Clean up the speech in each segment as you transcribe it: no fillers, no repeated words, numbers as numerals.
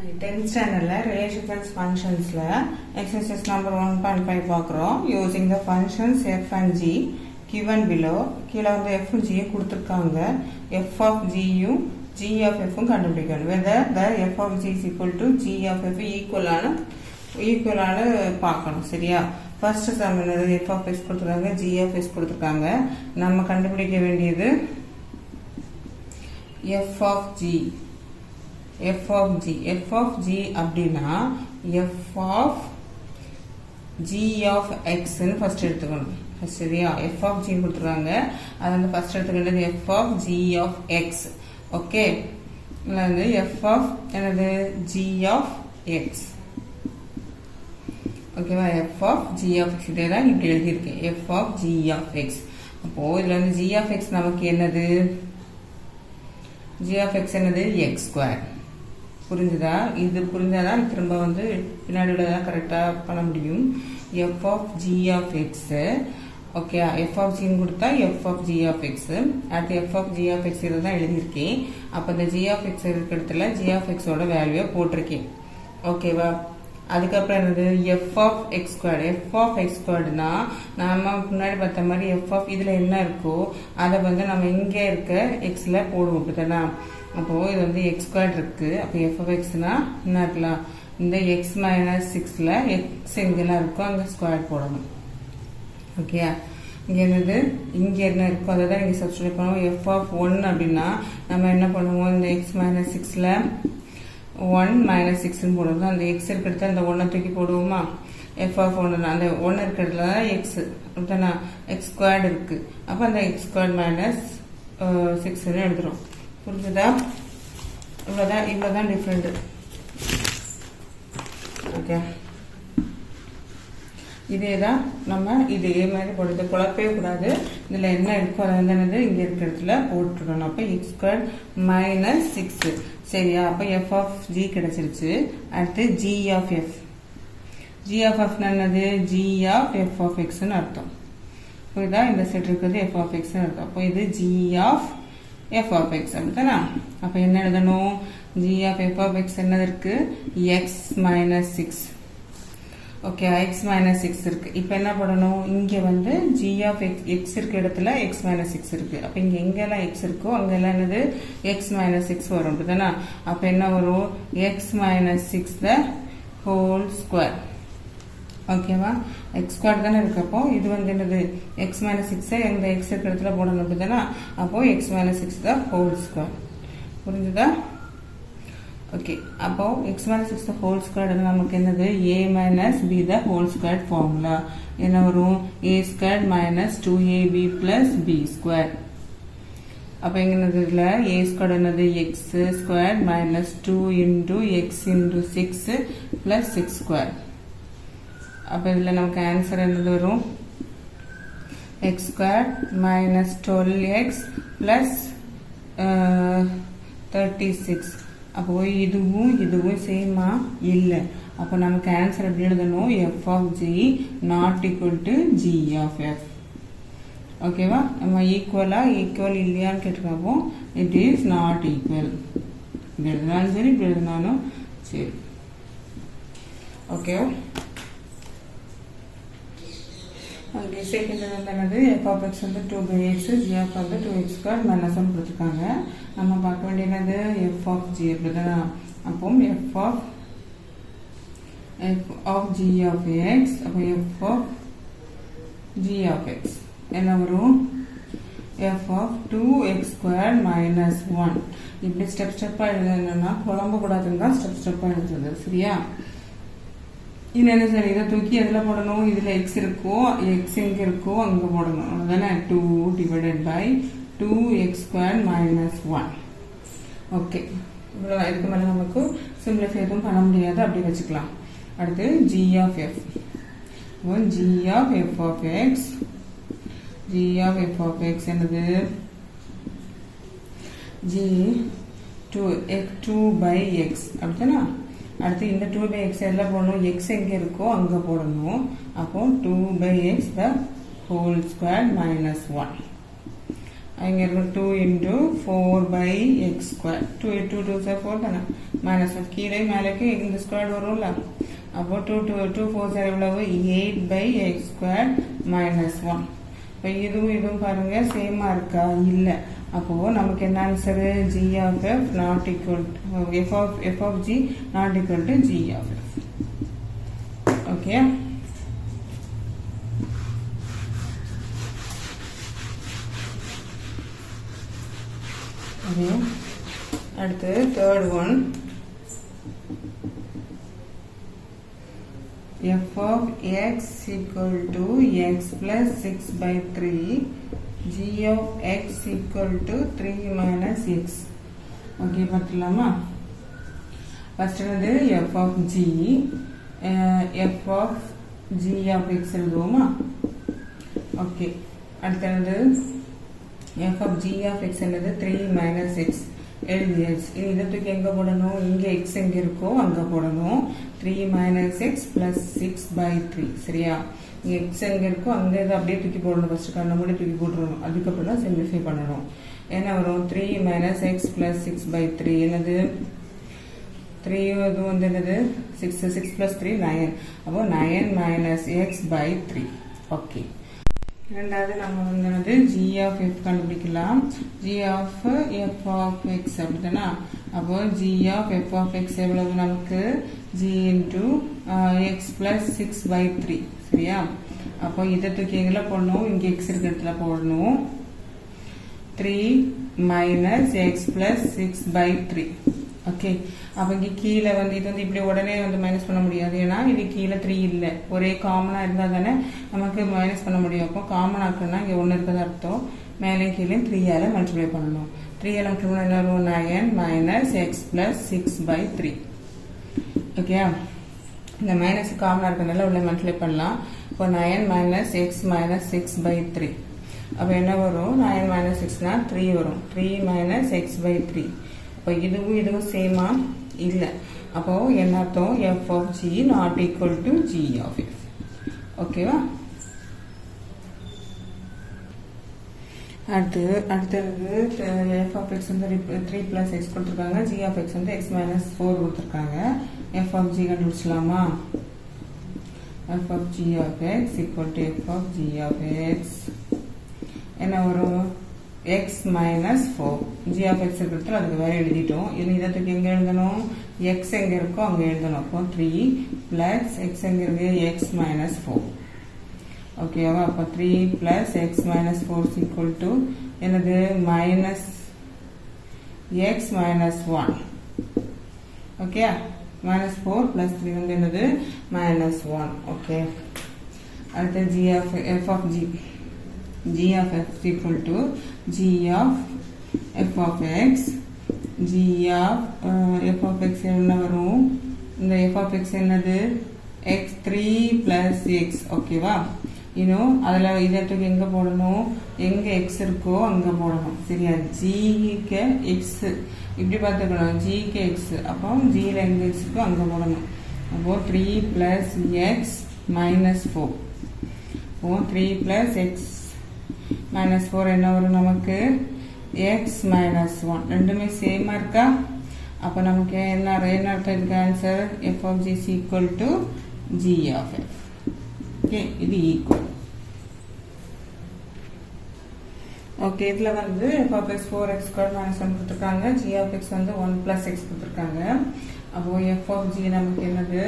10th standard relations functions exercise number 1.5 பார்க்கிறோம் using the functions f and g given below கீழ வந்து f and g கொடுத்திருக்காங்க f of g யும் g of f ம் கண்டுபிடிக்கணும் whether the f of g is equal to g of f equal ஆன பார்க்கணும் சரியா first sum என்னது f of x கொடுத்திருக்காங்க g of x கொடுத்திருக்காங்க நம்ம கண்டுபிடிக்க வேண்டியது f of g அப்படினா f of g of x ன்னு ஃபர்ஸ்ட் எடுத்துக்கணும் சரியா f of g கொடுத்துறாங்க அது வந்து ஃபர்ஸ்ட் எடுத்துக்கிட்டது f of g of x okay இல்ல வந்து f of என்னது g of x ஓகேவா f of g of x இதெல்லாம் இப்படி எழுதி இருக்கேன் f of g of x அப்போ இதுல வந்து g of x நமக்கு என்னது g of x என்னது x square புரிஞ்சுதா இது புரிஞ்சாதான் திரும்ப வந்து பின்னாடி உள்ளதெல்லாம் கரெக்டா பண்ண முடியும் f of g of x okay f of g ன்னு கொடுத்தா f of g of x அடுத்து f of g of x இதெல்லாம் எழுதியிருக்கேன் அப்ப இந்த g of x இருக்கிற இடத்துல g of x ஓட வேல்யூவை போட்டிருக்கேன் ஓகேவா அதுக்கப்புறம் என்னது f of x squared f of x squaredனா நாம முன்னாடி பார்த்த மாதிரி f of இதுல என்ன இருக்கோ அதை வந்து நம்ம இங்க இருக்க x ல போடுவோம் அப்படிதானா அப்போ இது வந்து x squared இருக்கு அப்ப f of x னா என்ன இருக்கலாம் இந்த x minus 6 ல x எங்கெல்லாம் இருக்கோ அங்க ஸ்கொயர் போடணும் ஓகே இங்க என்னது இங்க என்ன இருக்கோ அதை தான் இங்க சப்ஸ்டிட்யூட் பண்ணுவோம் f of 1 அப்படின்னா நம்ம என்ன பண்ணுவோம் இந்த x minus 6 ல 1 minus 6 ன்னு போடுவோம் அந்த x இருக்கிறது அந்த 1 தூக்கி போடுவோமா f of 1 அந்த 1 இருக்கிறதுல x அப்படினா x squared இருக்கு அப்ப அந்த x squared minus 6 ன்னு எழுதுறோம் புரியுதா இவ்வளவுதான் டிஃபரெண்ட் ஓகே இதேதான் நம்ம இதே மாதிரி போடுறது குழப்பவே கூடாது இதுல என்ன இருக்கோ அது வந்து இங்க இருக்கிறதுல போட்டுடணும் அப்ப x squared minus 6 சரியா அப்ப f of g கிடைச்சிருச்சு அடுத்து g of f என்னது g of f of x ன்னு அர்த்தம் புரியுதா இந்த செட் இருக்குது f of x ன்னு அர்த்தம் அப்ப இது g of f of x அப்படிதானா அப்ப என்ன எழுதணும் g of f of x என்னது இருக்கு x minus 6 okay x minus 6 இருக்கு இப்போ என்ன பண்ணணும் இங்க வந்து g of x இருக்க இடத்துல x minus 6 இருக்கு அப்ப இங்க எங்கெல்லாம் x இருக்கோ அங்கெல்லாம் என்னது x minus 6 வரும் அப்படிதானா அப்ப என்ன வரும் x minus 6 the whole square ஓகேவா x square தானே இருக்கு அப்போ இது வந்து என்னது x minus 6 எங்க x இருக்க இடத்துல போடணும் அப்படிதானா அப்போ x minus 6 the whole square புரிஞ்சுதா ஓகே அப்போ x minus 6 the whole square நமக்கு என்னது a minus b the whole square formula என்ன வரும் a squared minus 2ab plus b square அப்ப என்னதுல a squared என்னது x squared minus 2 into x into 6 plus 6 square அப்ப இதுல நமக்கு ஆன்சர் என்னது வரும் x squared minus 12x plus 36 அப்போ இதுவும் சேமா இல்ல அப்ப நமக்கு ஆன்சர் எப்படி எழுதணும் f of g not equal to g of f ஓகேவா நம்ம ஈக்குவல் இல்லையான்னு கேட்டிருக்கோம் it is not equal இப்படி எழுதினாலும் சரி இப்படி எழுதினாலும் சரி ஓகே ஓகே செகண்ட் என்னது f of x வந்து 2/x g of வந்து 2x squared minus 1 கொடுத்திருக்காங்க நம்ம பார்க்க வேண்டியது f of g அப்படிதானா அப்போ f of g of x அப்போ f of g of x என்ன வரும் f of 2x squared minus 1 இப்படி ஸ்டெப்பா எழுதணும்னா குழம்ப கூடாதுன்னு தான் ஸ்டெப்பா எழுதுறது சரியா என்ன சரி இதை தூக்கி எதுல போடணும் இதுல x இருக்கோ x எங்க இருக்கோ அங்க போடணும் அதுதானே 2 divided by 2x squared minus 1 okay இவ்வளவு இதுக்கு மேல நமக்கு சிம்பிளிஃபை எதுவும் பண்ண முடியாது அப்படி வச்சுக்கலாம் அடுத்து g of f g of f of x g of f of x என்னது g 2 by x அப்படிதானா அடுத்து இந்த 2 by x எல்லாம் போடணும் x எங்க இருக்கோ அங்க போடணும் அப்போ 2 by x the whole square minus 1 இங்கே இருக்கும் 2 into 4 by x square 2 2 2 4 தானே மைனஸ் கீழே மேலேக்கு இந்த ஸ்கொயர் வரும்ல அப்போ 2 4 எவ்வளவு 8 by x square minus 1 இப்போ இதுவும் பாருங்க சேமா இருக்கா இல்லை அப்போ நமக்கு என்ன answer g of f not equal to f of g not equal to g of f. Okay அடுத்து third one f of x equal to x plus 6 by 3 g of x equal to 3 minus x. Okay பார்த்துலாமா first வந்து f of g f of g of x எழுதுவோமா okay அடுத்தது f of g of x என்னது 3 minus x எழுதியாச்சு இனி இதை தூக்கி எங்க போடணும் இங்க x எங்க இருக்கோ அங்க போடணும் 3 minus x plus 6 by 3 சரியா இங்க x எங்க இருக்கோ அங்க இதை அப்படியே தூக்கி போடணும் ஃபர்ஸ்ட் கண்ண மூடி தூக்கி போட்டுறணும் அதுக்கப்புறம் தான் சிம்பிளிஃபை பண்ணணும் என்ன வரும் 3 minus x plus 6 by 3 என்னது 3 இது வந்து என்னது 6 plus 3 9 அப்போ 9 minus x by 3 ஓகே இரண்டாவது நம்ம வந்து g of f கண்டுபிடிக்கலாம் g of f of x அப்படிதானா அப்போ g of f of x எவ்வளவு நமக்கு g into x plus 6 by 3 சரியா அப்போ இதை தூக்கி எங்கல போடணும் இங்க x இருக்க இடத்துல போடணும் 3 minus x plus 6 by 3 okay அப்ப இங்க கீழ வந்து இது வந்து இப்படி உடனே வந்து மைனஸ் பண்ண முடியாது ஏன்னா இது கீழ 3 இல்ல ஒரே காமனா இருந்தா தானே நமக்கு மைனஸ் பண்ண முடியும் அப்போ காமன் ஆக்குனா இங்க 1 இருக்கதா அர்த்தம் மேலே கீழே 3 ஆல மல்டிப்ளை பண்ணனும் 3 ஆல மல்டிப்ளை பண்ணா என்ன வரும் 9 minus x plus 6 by 3 okay இந்த மைனஸ் காமனா இருக்கனால உள்ள மல்டிப்ளை பண்ணலாம் இப்போ 9 minus x minus 6 by 3 அப்ப என்ன வரும் 9 minus 6 னா 3 வரும் 3 minus x by 3 அப்போ இதுவும் சேமா இல்ல அப்போ என்ன அர்த்தம் f of g not equal to g of f ஓகேவா அடுத்தது f of x வந்து 3 plus x கொடுத்திருக்காங்க g of x வந்து x minus 4 கொடுத்திருக்காங்க f of g கண்டுபிடிச்சலாமா f of g of x equal to f of g of x என்ன வரும் x minus 4 g of x இருக்கிறது அதுக்கு வேற எழுதிட்டோம் இனி இதத்துக்கு எங்க எழுதணும் x எங்க இருக்கோ அங்க எழுதணும் அப்போ 3 plus x எங்க இருக்கு x minus 4 ஓகேவா அப்போ 3 plus x minus 4 is equal to என்னது minus x minus 1 okay minus 4 plus 3 வந்து என்னது minus 1 ஓகே அடுத்து g of f of g of f is equal to g of f of x g of f of x என்ன வரும் இந்த f of x என்னது x3 plus x ஓகேவா இன்னும் அதுல இதத்துக்கு எங்க போடணும் எங்க x இருக்கோ அங்க போடணும் சரியா g க்கு x இப்படி பார்த்துக்கணும் g க்கு x அப்போ g ல எங்க x இருக்கோ அங்க போடணும் அப்போ 3 plus x minus 4 அப்போ 3 plus x minus 4 என்ன வரும் நமக்கு x minus 1 ரெண்டுமே சேமா இருக்கா அப்ப நமக்கு என்ன அர்த்தம் இதுக்கு answer f of g is equal to g of f okay இது ஈக்குவல் ஓகே இதுல வந்து f of x 4x squared minus 1 கொடுத்திருக்காங்க g of x வந்து 1 plus x கொடுத்திருக்காங்க அப்போ f of g நமக்கு என்னது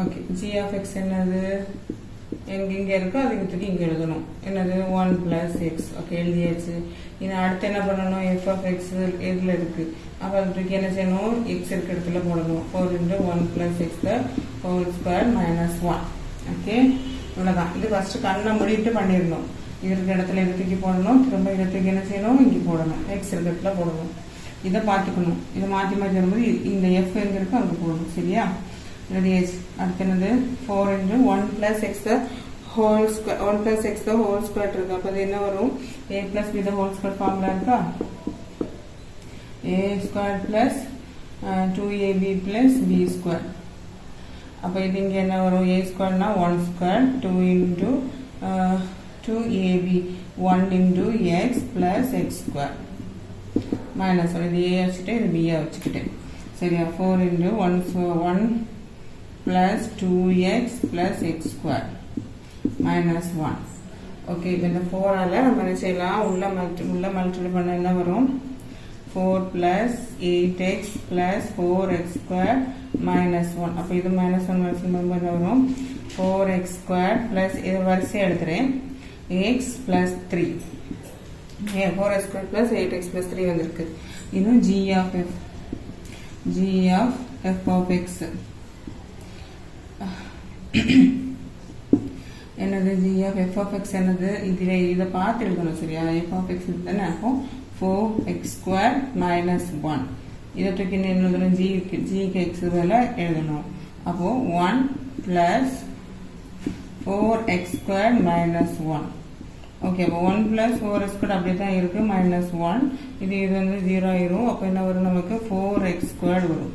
ஓகே g of x என்னது எங்க இருக்கோ அதுக்கு தூக்கி இங்க எழுதணும் என்னது 1 plus x ஓகே எழுதியாச்சு இனி அடுத்து என்ன பண்ணணும் f of x எதுல இருக்கு அப்ப அதுக்கு என்ன செய்யணும் x இருக்க இடத்துல போடணும் 4 into 1 plus x the whole square minus 1 okay இவ்வளவுதான் இது ஃபர்ஸ்ட் கண்ணை மூடிட்டு பண்ணிரணும் இது இருக்க இடத்துல இத தூக்கி போடணும் திரும்ப இத தூக்கி என்ன செய்யணும் இங்க போடணும் x இருக்க இடத்துல போடணும் இத பாத்துக்கணும் இத மாத்தி மாத்தி வரும்போது இந்த f எங்க இருக்கோ அங்க போடணும் சரியா அடுத்து என்னது 4 into 1 plus x the whole square 1 plus x the whole square இருக்கு அப்ப இது என்ன வரும் a plus b the whole square formula இருக்கா a square plus 2ab plus b square அப்ப இது இங்க என்ன வரும் a square னா 1 square 2 into 2ab 1 into x plus x square minus 1 இது a வச்சுக்கிட்டேன் இது b வச்சுக்கிட்டேன் சரியா 4 into 1 plus 2x plus x square minus 1 okay இப்போ இந்த 4 ஆல நம்ம என்ன செய்யலாம் உள்ள மல்டிப்ளை பண்ண என்ன வரும் 4 plus 8x plus 4x square minus 1 அப்போ இது minus 1 என்ன வரும் 4x square plus இது வரிசை எடுத்துறேன் x plus 3 4x square plus 8x plus 3 வந்திருக்கு இன்னும் g of x என்னது g of f என்னது இதை பார்த்து எழுதணும் சரியா f தானே ஆகும் 4x square minus 1 இதை தூக்கி என்ன எழுதணும் g க்கு x வேலை எழுதணும் அப்போ 1 plus 4x square minus 1 okay அப்போ 1 plus 4x square அப்படியே தான் இருக்கு minus 1 இது வந்து 0 ஆயிரும் அப்போ என்ன வரும் நமக்கு 4x square வரும்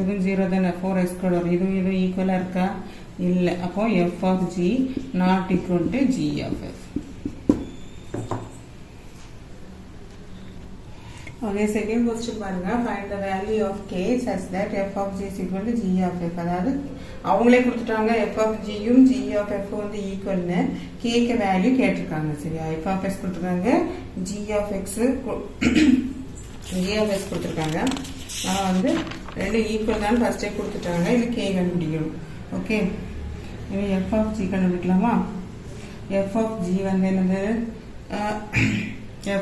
இது 0 தானே 4x square வரும் இது ஈக்குவலா இருக்கா இல்ல அப்போ f of g not equal to g of f Okay, second question பாருங்க find the value of k such that f of g is equal to g of f அதாவது அவங்களே கொடுத்துட்டாங்க f of g யும் g of f வந்து ஈக்குவல்னு k க்கு value கேட்டிருக்காங்க சரியா f of s கொடுத்துருக்காங்க g of x கொடுத்துருக்காங்க நான் வந்து ரெண்டு ஈக்குவல் தான் ஃபர்ஸ்டே கொடுத்துட்டாங்க இது k கண்டுபிடிக்கணும் ஓகே இனி f of g கண்டுபிடிக்கலாமா f of g வந்து என்னது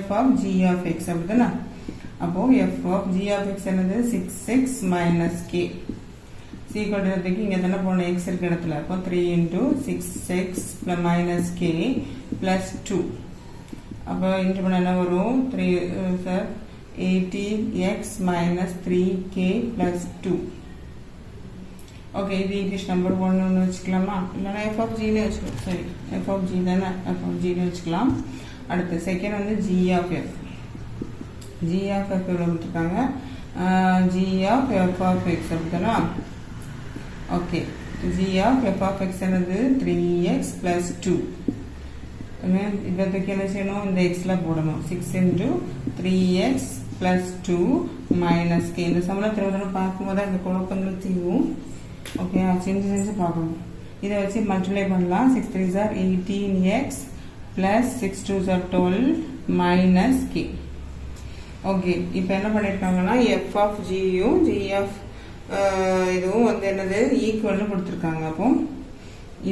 f of g of x அப்படிதானே அப்போ f of g of x என்னது 6x minus k equal to இங்க தான போன x இருக்க இடத்துல அப்போ 3 into 6x plus minus k plus 2 அப்போ இன்டு பண்ணா என்ன வரும் 3 sir 18x minus 3k plus 2 okay இது ஈக்குவேஷன் நம்பர் 1 ன்னு வெச்சுக்கலாமா இல்லனா f of g ன்னு வெச்சுக்கலாம் சரி f of g தான f of g ன்னு வெச்சுக்கலாம் அடுத்து செகண்ட் வந்து g of f g of f எவ்வளவு கொடுத்திருக்காங்க g of f of x அப்படிதானா okay g of f of x என்னது 3x plus 2 இதற்கு என்ன செய்யணும் இந்த x ல போடணும் 6 into 3x plus 2 minus k இந்த சமல திரும்ப பார்க்கும்போது அந்த குழப்பங்கள் தீரும் ஓகே செஞ்சு பார்க்கணும் இதை வச்சு மல்டிப்ளை பண்ணலாம் 6 3s are 18x plus 6 2s are 12 minus k okay இப்போ என்ன பண்ணிருக்காங்கன்னா f of g யும் g of இதுவும் வந்து என்னது ஈக்குவல்னு கொடுத்துருக்காங்க அப்போ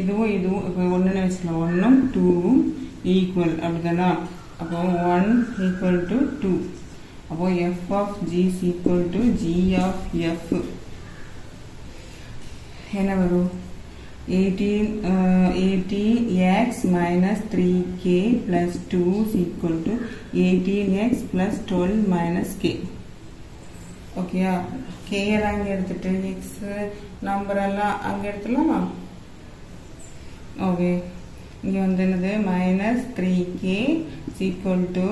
இதுவும் இப்போ ஒன்றுன்னு வச்சுக்கலாம் 1 2 ஈக்குவல் அப்படிதானா அப்போ 1 ஈக்குவல் டு 2 அப்போ f of g is equal to g of f என்ன வரும் 18x minus 3k plus 2 is equal to 18x plus 12 minus k ஓகேயா k எல்லாம் அங்கே எடுத்துட்டு x நம்பர் எல்லாம் அங்கே எடுத்துலாமா ஓகே இங்கே வந்து என்னது minus 3k is equal to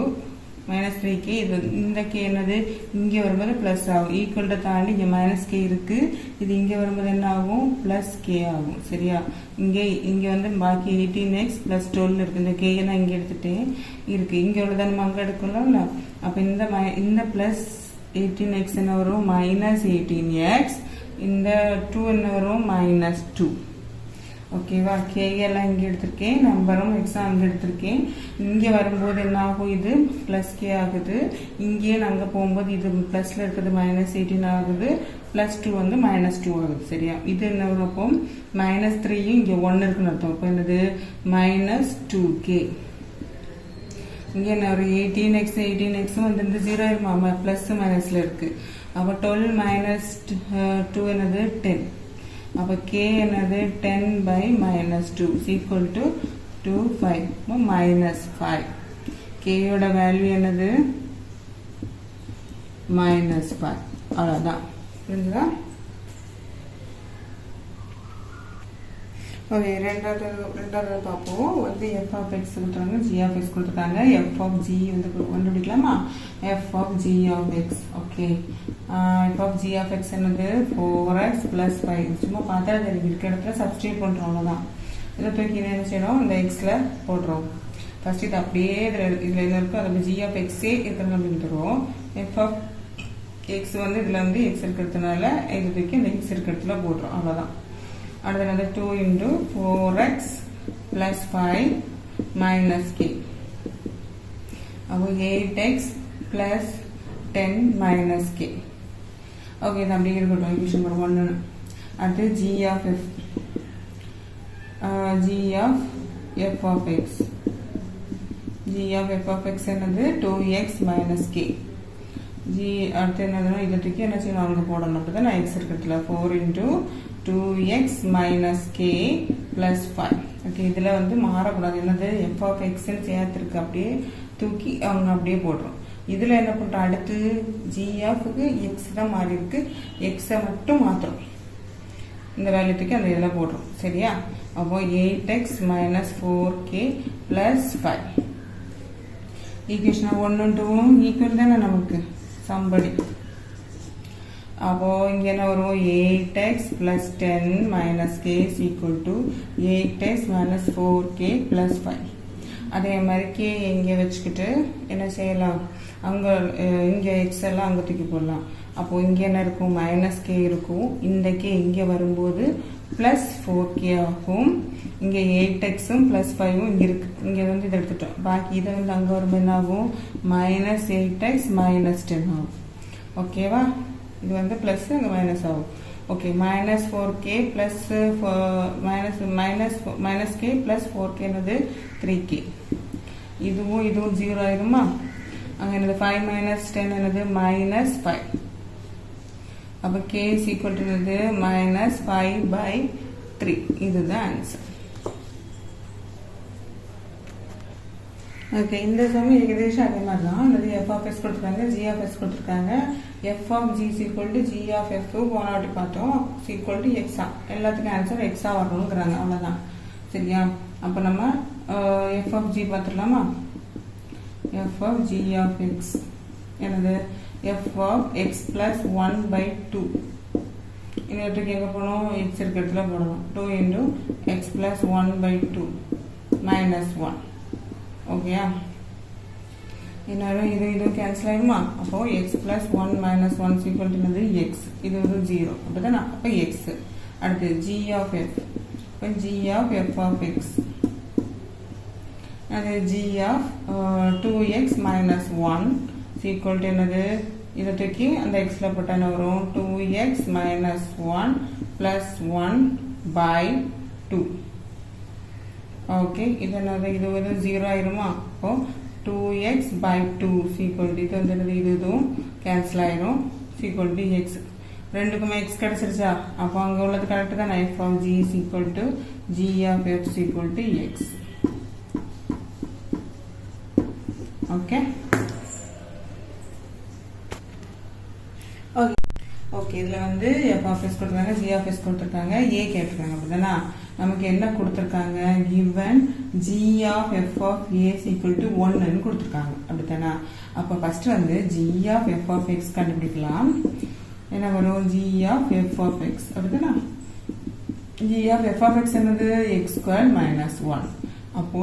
minus 3k இது இந்த k என்னது இங்கே வரும்போது plus ஆகும் ஈக்குவல் டு தாண்டி இங்கே minus k இருக்கு இது இங்கே வரும்போது என்ன ஆகும் plus k ஆகும் சரியா இங்கே வந்து பாக்கி 18x plus 12 இருக்கு இந்த k எல்லாம் இங்கே எடுத்துட்டேன் இருக்கு இங்கே உள்ளதை நம்ம அங்கே எடுக்கலாம்ல அப்போ இந்த plus 18x என்ன வரும் minus 18x இந்த 2 என்ன வரும் minus 2 ஓகேவா k எல்லாம் இங்கே எடுத்திருக்கேன் நம்பரும் x அங்கே எடுத்திருக்கேன் இங்கே வரும்போது என்ன ஆகும் இது plus k ஆகுது இங்கே அங்கே போகும்போது இது பிளஸ்ல இருக்கிறது minus 18 ஆகுது plus 2 வந்து minus 2 ஆகுது சரியா இது என்ன வரும் அப்போ minus 3 இங்கே 1 இருக்குன்னு அர்த்தம் அப்போ என்னது minus 2k இங்கே என்ன ஒரு 18x வந்து இந்த 0 இருமா பிளஸ் மைனஸ்ல இருக்கு அப்போ 12 minus 2 என்னது 10 அப்போ k என்னது 10 by minus 2 is equal to 5 minus 5 k யோட வேல்யூ என்னது minus 5 அவ்வளவுதான் புரிஞ்சுதா ஓகே ரெண்டாவது பார்ப்போம் வந்து f of x கொடுத்துருக்காங்க g of x கொடுத்துருக்காங்க f of g வந்து கண்டுபிடிக்கலாமா f of g of x okay f of g of x என்னது 4x plus 5 சும்மா பார்த்தா தெரியும் இருக்க இடத்துல சப்ஸ்டிட்யூட் பண்ணுறோம் அவ்வளோதான் இதை தூக்கி என்ன செய்யணும், இந்த எக்ஸில் போடுறோம். ஃபர்ஸ்ட் இது அப்படியே இதில் என்ன இருக்கோ அதில் ஜி ஆஃப் எக்ஸே இருக்கிறது அப்படின்னு தருவோம். எஃப் ஆஃப் எக்ஸ் வந்து இதில் வந்து எக்ஸ் இருக்கிறதுனால இது தூக்கி இந்த எக்ஸ் இருக்கிறதுல போடுறோம், அவ்வளோதான். அடுத்தது வந்து 2 into 4x plus 5 minus k. அப்போ 8x plus 10 minus k. Okay, இது அப்படியே இருக்கட்டும். Equation number 1. அடுத்து g of f, g of f of x, g of f of x என்னது 2x minus k. g அடுத்து என்னதுன்னா இதை தூக்கி என்ன செய்யணும், அவங்க போடணும். அப்படி தான் நான் x இருக்கிறதுல 4 into 2x minus k plus 5. Okay, இதில் வந்து மாறக்கூடாது. என்னது f of x சேர்த்துருக்கு, அப்படியே தூக்கி அவங்க அப்படியே போடுறோம். இதில் என்ன பண்ணுறோம், அடுத்து g ஆஃப்க்கு x தான் மாறி இருக்கு, எக்ஸை மட்டும் மாற்றுறோம். இந்த வேல்யூ தூக்கி அந்த இதில் போடுறோம். சரியா? அப்போ 8x minus 4k plus 5. Equation 1 2 equal தானே நமக்கு, சம்படி. அப்போ இங்கே என்ன வரும், 8x plus 10 minus k is equal to 8x minus 4k plus 5. அதே மாதிரி k இங்கே வச்சுக்கிட்டு என்ன செய்யலாம், அங்கே இங்கே எக்ஸ் எல்லாம் அங்கே தூக்கி போடலாம். அப்போது இங்கே என்ன இருக்கும், மைனஸ் கே இருக்கும். இந்த கே இங்கே வரும்போது ப்ளஸ் 4k ஆகும். இங்கே 8xம் ப்ளஸ் 5ம் இங்கே இருக்குது. இங்கே வந்து இதை எடுத்துட்டோம். பாக்கி இதை வந்து அங்கே வரும்போது என்ன ஆகும், மைனஸ் 8x மைனஸ் 10 ஆகும். ஓகேவா? இது வந்து ப்ளஸ் அங்கே மைனஸ் ஆகும். Okay, minus 4k plus minus K plus 4k என்னது 3k. இதுவும் 0 ஆயிடுமா? அங்கே என்னது 5 மைனஸ் 10 என்னது மைனஸ் 5. அப்போ k இஸ் ஈக்குவல் டு என்னது மைனஸ் 5/3. இதுதான் ஆன்சர். ஓகே, இந்த சமயம் ஏகதேசம் அதே மாதிரி தான். இந்த எஃப் ஆஃப் எஸ் கொடுத்துருக்காங்க, ஜி ஆஃப் எஸ் கொடுத்துருக்காங்க. F of g equal to g of f போனாட்டி பார்த்தோம், ஈக்குவல் டு எக்ஸா. எல்லாத்துக்கும் ஆன்சர் எக்ஸா வரணுங்கிறாங்க, அவ்வளோதான். சரியா? அப்போ நம்ம எஃப் ஆஃப் ஜி பார்த்துடலாமா? F of g of x என்னது, எஃப் ஆஃப் எக்ஸ் பிளஸ் 1/2. இன்னொருத்துக்கு எங்கே போகணும், எக்ஸ் இருக்கிறதுல போடணும். 2 into எக்ஸ் பிளஸ் 1/2 மைனஸ் 1. ஓகேயா? இன்னும் இது கேன்சல் ஆகிடுமா? அப்போது x plus 1 minus 1 equal to என்னது எக்ஸ். இது வந்து 0 அப்படிதானே? அப்போ எக்ஸ். அடுத்து ஜி ஆஃப் எஃப். இப்போ g of f of x அது g of 2x minus 1 equal to என்னது, இதை தூக்கி அந்த எக்ஸில் போட்டால் என்ன வரும், 2x மைனஸ் 1 பிளஸ் 1/2. ஓகே, இது என்னது, இது வந்து 0 ஆயிருமா? அப்போ 2x/2 ஈக்குவல் டு இது வந்து இதுவும் கேன்சல் ஆயிரும், ஈக்குவல் டு எக்ஸ். ரெண்டுக்குமே எக்ஸ் கிடைச்சிருச்சா? அப்போ அங்கே உள்ளது கரெக்டு தான். F of g is equal to g of f equal to x. Okay okay, இதில் வந்து எஃப் ஆஃப் எஸ் கொடுத்துருக்காங்க, ஜி ஆஃப் எஸ் கொடுத்துருக்காங்க, ஏ கேட்டிருக்காங்க. அப்படிதானா? நமக்கு என்ன கொடுத்துருக்காங்க, given g of f of a equal to 1ன்னு கொடுத்துருக்காங்க. அப்படித்தானா? அப்போ ஃபர்ஸ்ட் வந்து g of f of x கண்டுபிடிக்கலாம். என்ன வரும், g of f of x. அப்படித்தானா? G of f of x என்னது, எக்ஸ் ஸ்கொயர் மைனஸ் 1. அப்போ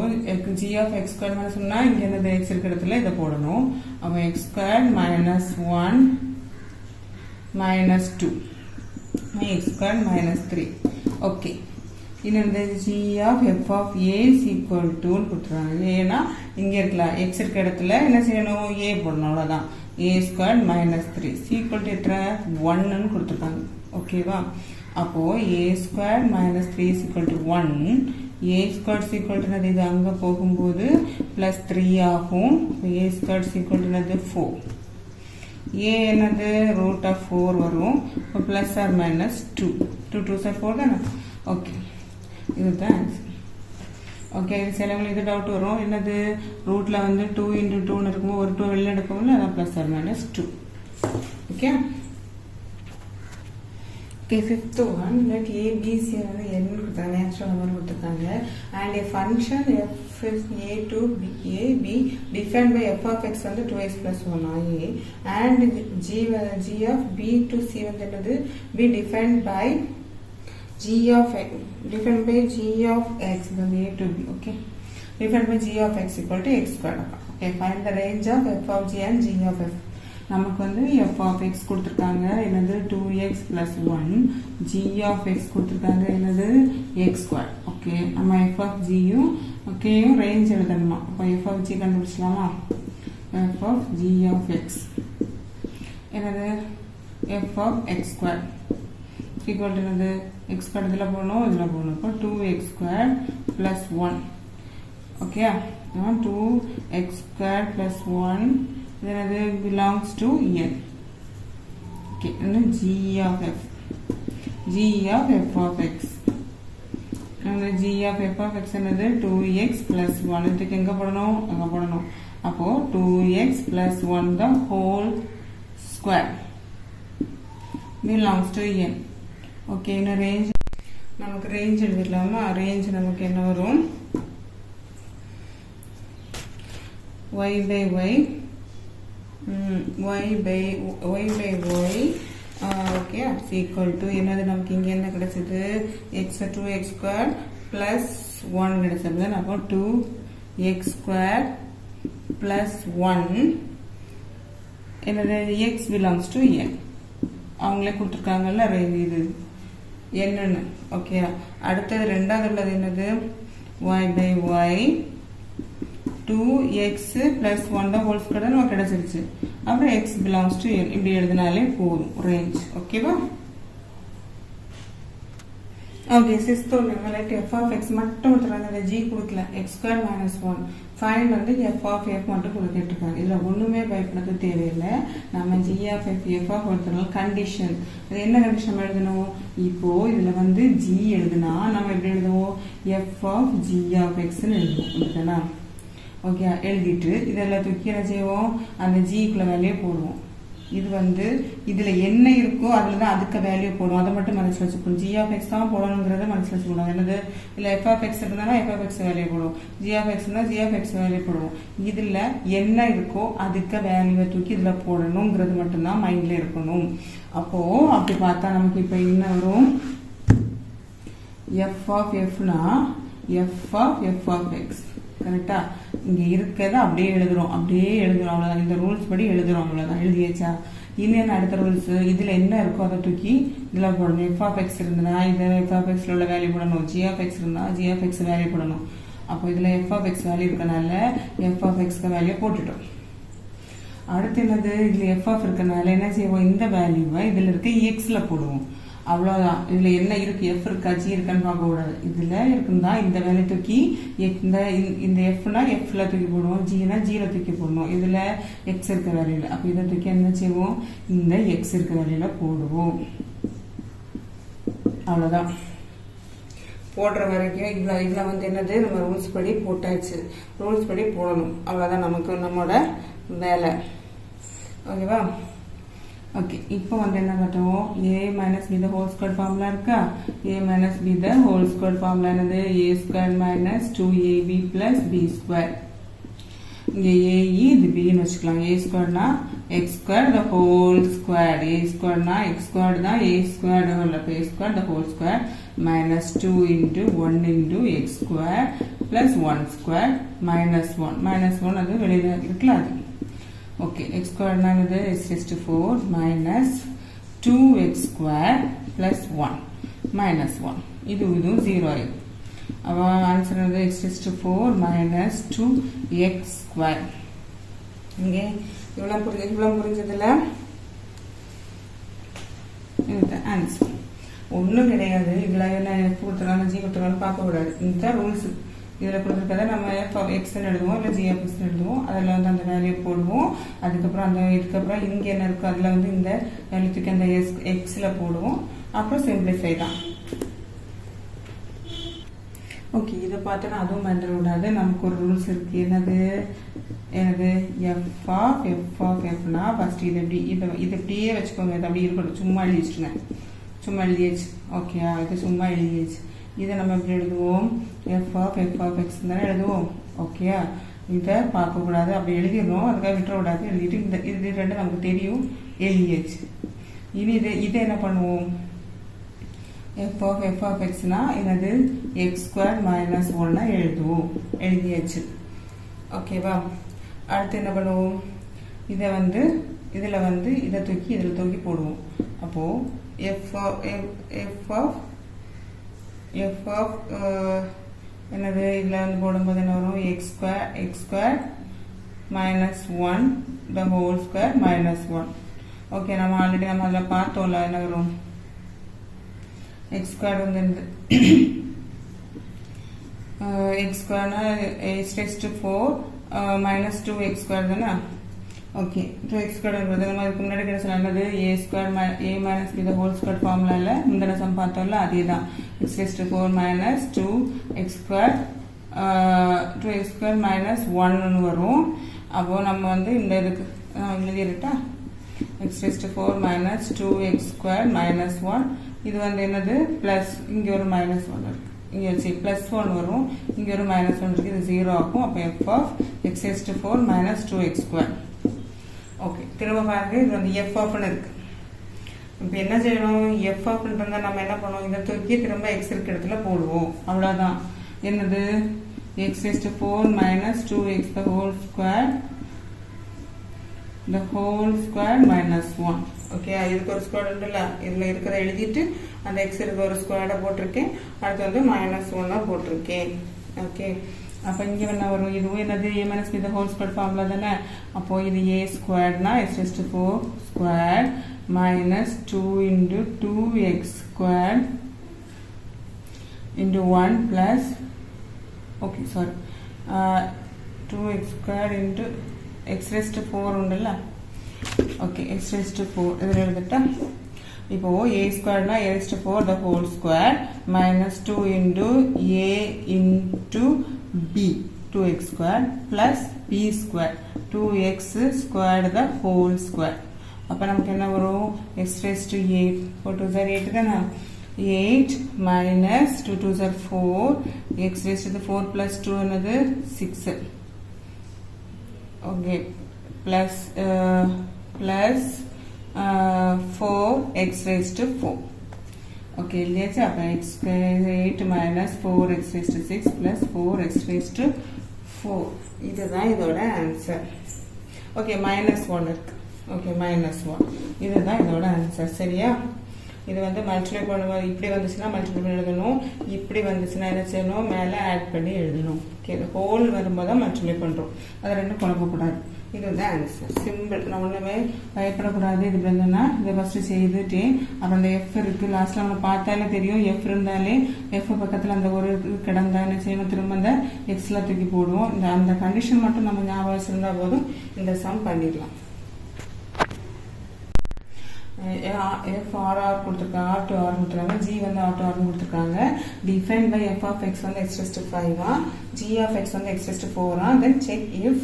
g of x square minus 1னா இங்கே என்னது எக்ஸ் இருக்கிற இடத்துல இதை போடணும். அப்போ x square minus 1 minus 2 x square minus 3. Okay, இன்னொரு g of f of a is equal to கொடுத்துருக்காங்க. ஏன்னா இங்கே இருக்கலாம், x இருக்க இடத்துல என்ன செய்யணும், a போடணும், அவ்வளோதான். a square minus 3 equal to எத்தனை 1ன்னு கொடுத்துருக்காங்க. ஓகேவா? அப்போது a square minus 3 is equal to 1. a square is equal to இது அங்கே போகும்போது plus 3 ஆகும். a square is equal to 4. a என்னது root of 4 வரும். plus or minus 2. 2 2s are 4 தானே? ஓகே, இதுதான் ஆன்சர். ஓகே, இது சிலவங்களுக்கு இது டவுட் வரும். என்னது ரூட்டில் வந்து 2 into 2ன்னு இருக்கும்போது ஒரு 2 வெளில எடுக்கும்போது அதான் plus or minus 2. Okay okay, fifth one, let a b c வந்து n கொடுத்தாங்க, நேச்சுரல் நம்பர் கொடுத்துருக்காங்க. And a function f is a to b a b defined by f of x வந்து 2x plus 1 a and g of b to c வந்து என்னது b defined by g of x defined by g of x the a to b. Okay, defined by g of x equal to x squared. Okay, find the range of f of g and g of f. நமக்கு வந்து f of x கொடுத்திருக்காங்க என்னது 2x plus 1, g of x கொடுத்திருக்காங்க என்னது x squared. Okay, நம்ம f of g யும் k யும் range எழுதணுமா. அப்ப f of g கண்டுபிடிச்சலாமா. f of g of x என்னது f of x squared equal to என்னது x squared இதுல போடணும் இதுல போடணும். அப்ப 2x squared plus 1. Okay, 2x squared plus 1 இது belongs to n. ஓகே, என்ன g of f of x and g of f of x என்னது 2x plus 1 இதுக்கு எங்க போடணும் அங்க போடணும். அப்போ 2x plus 1 the whole square belongs to n. Okay, இந்த ரேஞ்ச் நமக்கு ரேஞ்ச் எழுதிடலாமா. ரேஞ்ச் நமக்கு என்ன வரும் y by y okay equal to என்னது நமக்கு இங்க என்ன கிடைச்சது x 2x square plus 1 கிடைச்சது. அப்போ 2x square plus 1 என்னது x belongs to n. அவங்களே கொடுத்துருக்காங்கல்ல இது என்னன்னு. ஓகே, அடுத்தது ரெண்டாவது உள்ளது என்னது y by y 2x plus 1 the whole square நமக்கு கிடைச்சிருச்சு. அப்புறம் x belongs to n இப்படி எழுதினாலே போதும் ரேஞ்ச். ஓகேவா. ஓகே, சிக்ஸ்த் ஒன்று f of x மட்டும் கொடுத்துருக்காங்க, g கொடுக்கல. x square minus 1 ஃபைன் வந்து f of f மட்டும் கொடுத்துருக்காங்க. இதில் ஒன்றுமே பயப்படுறது தேவையில்லை. நம்ம g of f of கொடுத்தனால கண்டிஷன் அது என்ன கண்டிஷன் எழுதணும். இப்போ இதில் வந்து g எழுதுனா நம்ம எப்படி எழுதுவோம் f of g of xன்னு எழுதுவோம். இல்லைதானா. ஓகே, எழுதிட்டு இதெல்லாம் தூக்கி என்ன செய்வோம் அந்த ஜிக்குள்ள வேல்யூ போடுவோம். இது வந்து இதுல என்ன இருக்கோ அதுல தான் அதுக்கு வேல்யூ போடுவோம். அதை மட்டும் மனசுல வச்சுக்கணும். ஜி ஆஃப் எக்ஸ் தான் போடணுங்கிறத மனசுல வச்சுக்கணும். என்னது இல்ல எஃப் ஆஃப் எக்ஸ் இருந்தாலும் எஃப் ஆஃப் எக்ஸ் வேல்யூ போடுவோம், ஜி ஆஃப் எக்ஸ் இருந்தால் ஜி ஆஃப் எக்ஸ் வேல்யூ போடுவோம். இதுல என்ன இருக்கோ அதுக்கு வேல்யூவை தூக்கி இதுல போடணுங்கிறது மட்டும்தான் மைண்ட்ல இருக்கணும். அப்போ அப்படி பார்த்தா நமக்கு இப்ப என்ன வரும் எஃப் ஆஃப் எஃப்னா எஃப் ஆஃப் எக்ஸ் கரெக்டா. இங்க இருக்கிறத அப்படியே எழுதுறோம் அவ்வளவுதான். இந்த ரூல்ஸ் படி எழுதுறோம் அவ்வளவுதான். எழுதியாச்சா. இன்னும் அடுத்த ரூல்ஸ் இதுல என்ன இருக்கோ அதை தூக்கி இதுல போடணும். எஃப் ஆஃப் எக்ஸ் இருந்தா இதை எஃப் ஆஃப் எக்ஸ்ல உள்ள வேல்யூ போடணும். ஜி ஆஃப் எக்ஸ் இருந்தா ஜி ஆஃப் எக்ஸ் வேல்யூ போடணும். அப்போ இதுல எஃப் ஆஃப் எக்ஸ் வேல்யூ இருக்கனால எஃப் ஆஃப் எக்ஸ் வேல்யூ போட்டுட்டோம். அடுத்து என்னது இதுல எஃப் ஆஃப் இருக்கனால என்ன செய்வோம் இந்த வேல்யூவை இதுல இருக்க எக்ஸ்ல போடுவோம். அவ்வளவுதான். இதுல என்ன இருக்கு எஃப் இருக்கா ஜி இருக்கான்னு பார்க்க கூடாது. இதுல இருக்குன்னா இந்த வேலையை தூக்கி இந்த எஃப்னா எஃப்ல தூக்கி போடுவோம், ஜினா ஜில தூக்கி போடணும். இதுல எக்ஸ் இருக்க வேலையில அப்ப இதை தூக்கி என்ன செய்வோம் இந்த எக்ஸ் இருக்க வேலையில போடுவோம். அவ்வளவுதான். போடுற வரைக்கும் இதுல வந்து என்னது நம்ம ரூல்ஸ் படி போட்டாச்சு. ரூல்ஸ் படி போடணும். அவ்வளவுதான் நமக்கு நம்மளோட வேலை. ஓகேவா. ஓகே, இப்போ வந்து என்ன பார்த்தோம் a minus b the whole square formula இருக்கா. a minus b the whole square formula என்னது a square minus 2ab plus b square. இங்க a இது b ன்னு வச்சுக்கலாம். a squareனா x square the whole square. a squareனா x square தான் a square whole a square the whole square minus 2 into 1 into x square plus 1 square minus 1 அது வெளியில இருக்குல்ல அது. Okay, x square is raised to 4 minus 2x square plus 1 minus 1. This is 0. Our answer is x raised to 4 minus 2x square. Okay, this is the answer. ஒன்றும் கிடையாது. இதுல என்ன கொடுத்துருக்காங்க G கொடுத்துருக்காங்க பார்க்க கூடாது. இந்த ரூல்ஸ் இதில் கொடுத்துருக்கதை நம்ம எஃப் எக்ஸ்ன்னு எழுதுவோம், இல்லை ஜி எஃப் எக்ஸ்ன்னு எழுதுவோம். அதில் வந்து அந்த வேல்யூ போடுவோம். அதுக்கப்புறம் இதுக்கப்புறம் இங்கே என்ன இருக்கோ அதில் வந்து இந்த வேல்யூத்துக்கு அந்த எக்ஸில் போடுவோம். அப்புறம் சிம்பிளிஃபை தான். ஓகே, இதை பார்த்தோன்னா அதுவும் மறந்துட கூடாது. நமக்கு ஒரு ரூல்ஸ் இருக்கு. என்னது எஃப் ஆஃப் எஃப்னா ஃபர்ஸ்ட் இது இப்படியே வச்சுக்கோங்க. இது அப்படியே இருக்கட்டும். சும்மா எழுதி வச்சுருங்க. சும்மா எழுதியாச்சு. ஓகே, இது சும்மா எழுதியாச்சு. இதை நம்ம எப்படி எழுதுவோம் எஃப் ஆஃப் எக்ஸ் தானே எழுதுவோம். ஓகேயா, இதை பார்க்கக்கூடாது. அப்படி எழுதிடணும். அதுக்காக விட்டுறக்கூடாது. எழுதிட்டு இது ரெண்டு நமக்கு தெரியும் எழுதியாச்சு. இனி இதை என்ன பண்ணுவோம் f of xனா என்னது x square minus 1 எழுதுவோம். எழுதியாச்சு. ஓகேவா? அடுத்து என்ன பண்ணுவோம்? இதை வந்து இதில் வந்து இதை தூக்கி இதில் தூக்கி போடுவோம். அப்போது f of என்னது இதில் வந்து போடும்போது என்ன வரும்? x square minus 1 the whole square minus 1. Okay, நம்ம ஆல்ரெடி நம்ம அதில் பார்த்தோம்ல, என்ன வரும்? x square வந்து x square h raised to 4 minus 2x square தானே? ஓகே, 2x square நம்ம இதுக்கு முன்னாடி என்ன சொன்னது? a square a minus b the whole square ஃபார்முலால முந்தின சம் பார்த்தோம்ல, அதே தான். x raised to 4 minus 2x square 2x square minus 1 வரும். அப்போ நம்ம வந்து இந்த இதுக்கு எழுதிட்டா x raised to 4 minus 2x square minus 1. இது வந்து என்னது? பிளஸ், இங்கே ஒரு மைனஸ் 1 இருக்கு, இங்கே வச்சு ப்ளஸ் 1 வரும், இங்கே ஒரு மைனஸ் 1 இருக்குது, இது 0 ஆகும். அப்போ f of x raised to 4 minus 2x square. Okay, திரும்ப பாருங்க, இது வந்து f ofன்னு இருக்கு. இப்போ என்ன செய்யணும்? f ofன்னு இருந்தால் நம்ம என்ன பண்ணுவோம்? இதை தூக்கி திரும்ப x இருக்க இடத்துல போடுவோம். அவ்வளோதான். என்னது? x raised to 4 minus 2x the whole square minus 1. Okay, இதுக்கு ஒரு ஸ்கொயர் உண்டுல்ல, இதில் இருக்கிறத எழுதிட்டு அந்த x இருக்க ஒரு ஸ்கொயரை போட்டிருக்கேன், அடுத்து வந்து மைனஸ் 1 போட்டிருக்கேன். ஓகே, அப்போ இங்கே என்ன வரும்? இதுவும் என்னது? a minus b the whole square formula தானே? அப்போது இது a ஸ்கொயர்னா x raised to 4 square minus 2 into 2x square into 1 plus, okay sorry, 2x square into x raised to 4 உண்டுல்ல. ஓகே, x raised to 4 இதில் எழுதிட்டா. இப்போ a square a raised to 4 the whole square minus 2 into a into b 2x square plus b square 2x squared the whole square. அப்போ நமக்கு என்ன வரும்? x raised to 8 4 2 are 8 தானே? 8 minus 2 2 are 4 x raised to 4 plus 2 என்னது? 6. Okay, plus 4x raised to 4. Okay, இல்லையாச்சு? அப்போ x 8 minus 4x raised to 6 plus 4x raised to 4. இதுதான் இதோட ஆன்சர். ஓகே, மைனஸ் 1 இருக்கு. ஓகே, மைனஸ் 1 இதுதான் இதோட ஆன்சர். சரியா? இது வந்து மல்டிப்ளை பண்ணுவோம். இப்படி வந்துச்சுன்னா மல்டிப்ளை பண்ணி எழுதணும், இப்படி வந்துச்சுன்னா என்ன செய்யணும்? மேலே ஆட் பண்ணி எழுதணும். ஓகே, ஹோல் வரும்போது தான் மல்டிப்ளை பண்ணுறோம், அதை ரெண்டும் குழப்பக்கூடாது. இதுதான் ஆன்சர். சிம்பிள். நான் ஒன்றுமே பயப்படக்கூடாது. இது இருந்ததுன்னா இதை ஃபஸ்ட்டு செய்துட்டேன். அப்புறம் அந்த எஃப் இருக்குது, லாஸ்ட்டில் நம்ம பார்த்தாலே தெரியும். எஃப் இருந்தாலே எஃப் பக்கத்தில் அந்த ஒரு கிடந்தா என்ன செய்யணும்? திரும்ப அந்த எக்ஸில் தூக்கி போடுவோம். அந்த கண்டிஷன் மட்டும் நம்ம ஞாபகம் வச்சுருந்தா போதும், இந்த சம் பண்ணிடலாம். f r r கொடுத்துருக்காங்க, r to r கொடுத்துருக்காங்க, g வந்து r to r கொடுத்துருக்காங்க. Define by f of x வந்து x raised to 5 g of x வந்து x raised to 4 then check if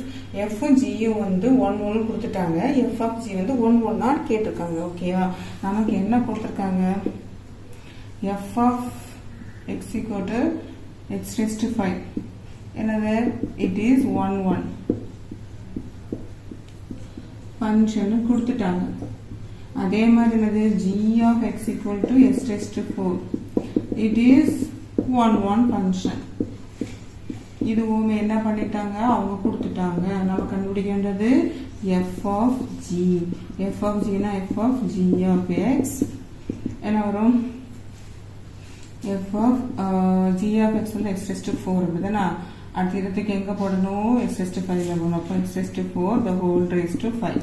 f g வந்து 1 1 கொடுத்துட்டாங்க, f of g வந்து 1 1 கேட்டிருக்காங்க. ஓகேவா? நமக்கு என்ன கொடுத்துருக்காங்க? f of x equal to x raised to 5 என்னது? it is 1 1 ஃபங்க்ஷன் கொடுத்துட்டாங்க. அதே மாதிரி என்னது? g of x equal to x raised to 4 it is 1 1 function. இதுவுமே என்ன பண்ணிட்டாங்க? அவங்க கொடுத்துட்டாங்க. நம்ம கண்டுபிடிக்கின்றது f of g. f of g னா f of g of x என்ன வரும்? f of g of x வந்து x raised to 4 அப்படிதானா? அடுத்த இடத்துக்கு எங்கே போடணும்? x raised to 5 போடணும். அப்போ x raised to 4 the whole raised to 5.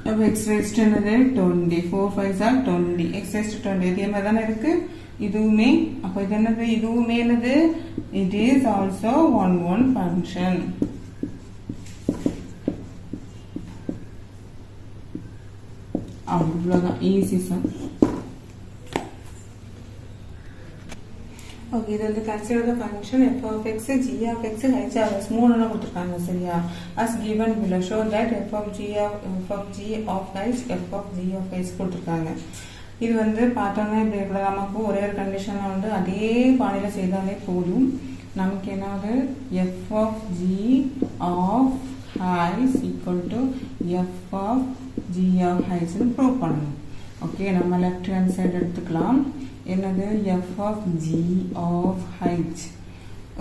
அப்போ x raised to என்னது? 20. 4 5 are 20. x raised to 20 இதே மாதிரி தானே இருக்கு இதுவுமே. அப்போ இது என்னது? இதுவுமே என்னது? it is also 1 1 function. அவ்வளோதான், ஈஸி சம். ஓகே, இது வந்து consider the function f of x, g of x, h of x மூணுலாம் கொடுத்துருக்காங்க. சரியா? as given below show that f of g of h, f of g of h கொடுத்துருக்காங்க. இது வந்து பார்த்தோன்னா இப்படி இருக்கிற நமக்கு ஒரே ஒரு கண்டிஷனில் வந்து அதே பாணியில் செய்தாலே போதும். நமக்கு என்னாவது? f of g of h equal to f of g of h prove பண்ணணும். ஓகே, நம்ம லெஃப்ட் ஹேண்ட் சைடு எடுத்துக்கலாம். என்னது? f of g of h.